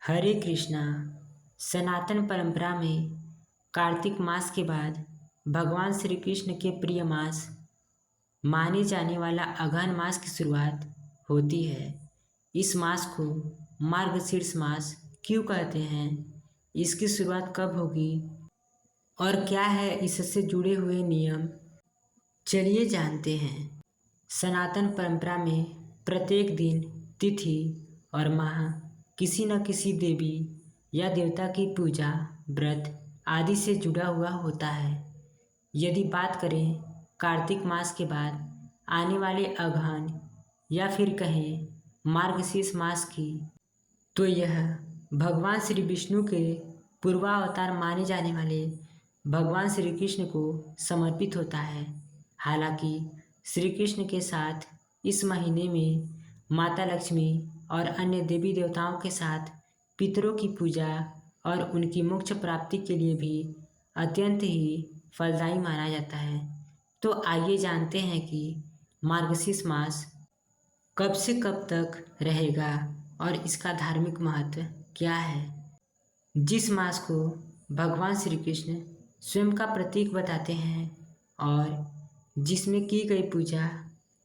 हरे कृष्णा। सनातन परंपरा में कार्तिक मास के बाद भगवान श्री कृष्ण के प्रिय मास माने जाने वाला अगहन मास की शुरुआत होती है। इस मास को मार्गशीर्ष मास क्यों कहते हैं, इसकी शुरुआत कब होगी और क्या है इससे जुड़े हुए नियम, चलिए जानते हैं। सनातन परंपरा में प्रत्येक दिन, तिथि और माह किसी न किसी देवी या देवता की पूजा, व्रत आदि से जुड़ा हुआ होता है। यदि बात करें कार्तिक मास के बाद आने वाले अगहन या फिर कहें मार्गशीर्ष मास की, तो यह भगवान श्री विष्णु के पूर्वावतार माने जाने वाले भगवान श्री कृष्ण को समर्पित होता है। हालांकि श्री कृष्ण के साथ इस महीने में माता लक्ष्मी और अन्य देवी देवताओं के साथ पितरों की पूजा और उनकी मोक्ष प्राप्ति के लिए भी अत्यंत ही फलदायी माना जाता है। तो आइए जानते हैं कि मार्गशीर्ष मास कब से कब तक रहेगा और इसका धार्मिक महत्व क्या है। जिस मास को भगवान श्री कृष्ण स्वयं का प्रतीक बताते हैं और जिसमें की गई पूजा,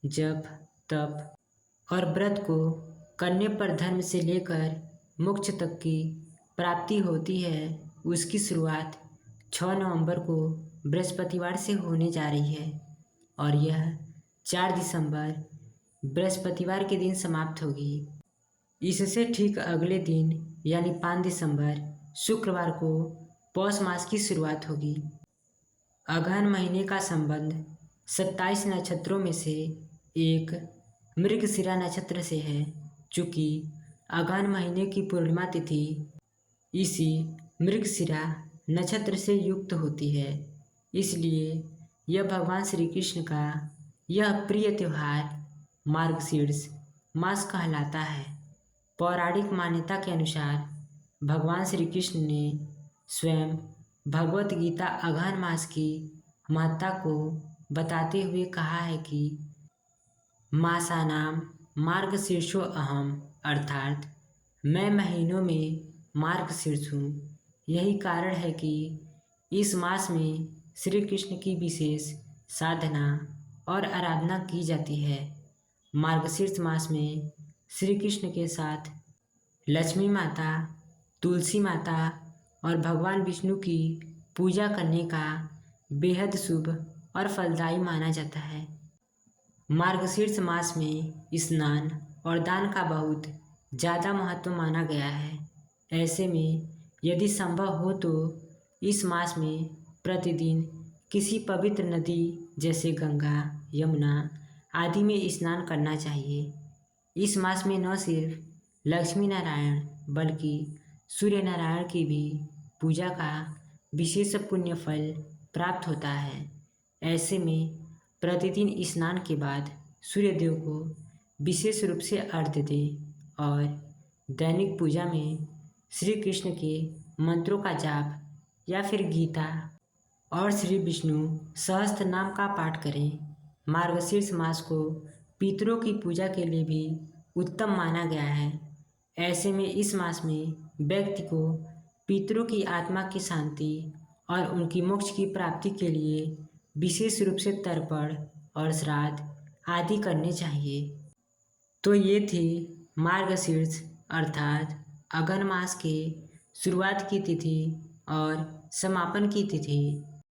जप, तप और व्रत को करने पर धर्म से लेकर मोक्ष तक की प्राप्ति होती है, उसकी शुरुआत 6 नवंबर को बृहस्पतिवार से होने जा रही है और यह 4 दिसंबर बृहस्पतिवार के दिन समाप्त होगी। इससे ठीक अगले दिन यानी 5 दिसंबर शुक्रवार को पौष मास की शुरुआत होगी। अगहन महीने का संबंध 27 नक्षत्रों में से एक मृगशिरा नक्षत्र से है। चूँकि अगहन महीने की पूर्णिमा तिथि इसी मृगशिरा नक्षत्र से युक्त होती है, इसलिए यह भगवान श्री कृष्ण का यह प्रिय त्यौहार मार्गशीर्ष मास कहलाता है। पौराणिक मान्यता के अनुसार भगवान श्री कृष्ण ने स्वयं भगवत गीता अगहन मास की महत्ता को बताते हुए कहा है कि मासानाम मार्गशीर्षो अहम, अर्थात मैं महीनों में मार्गशीर्ष हूँ। यही कारण है कि इस मास में श्री कृष्ण की विशेष साधना और आराधना की जाती है। मार्गशीर्ष मास में श्री कृष्ण के साथ लक्ष्मी माता, तुलसी माता और भगवान विष्णु की पूजा करने का बेहद शुभ और फलदायी माना जाता है। मार्गशीर्ष मास में स्नान और दान का बहुत ज़्यादा महत्व माना गया है। ऐसे में यदि संभव हो तो इस मास में प्रतिदिन किसी पवित्र नदी जैसे गंगा, यमुना आदि में स्नान करना चाहिए। इस मास में न सिर्फ लक्ष्मी नारायण बल्कि सूर्य नारायण की भी पूजा का विशेष पुण्य फल प्राप्त होता है। ऐसे में प्रतिदिन स्नान के बाद सूर्य देव को विशेष रूप से अर्घ्य दें और दैनिक पूजा में श्री कृष्ण के मंत्रों का जाप या फिर गीता और श्री विष्णु सहस्त्र नाम का पाठ करें। मार्गशीर्ष मास को पितरों की पूजा के लिए भी उत्तम माना गया है। ऐसे में इस मास में व्यक्ति को पितरों की आत्मा की शांति और उनकी मोक्ष की प्राप्ति के लिए विशेष रूप से तर्पण और श्राद्ध आदि करने चाहिए। तो ये थी मार्गशीर्ष अर्थात अगहन मास के शुरुआत की तिथि और समापन की तिथि।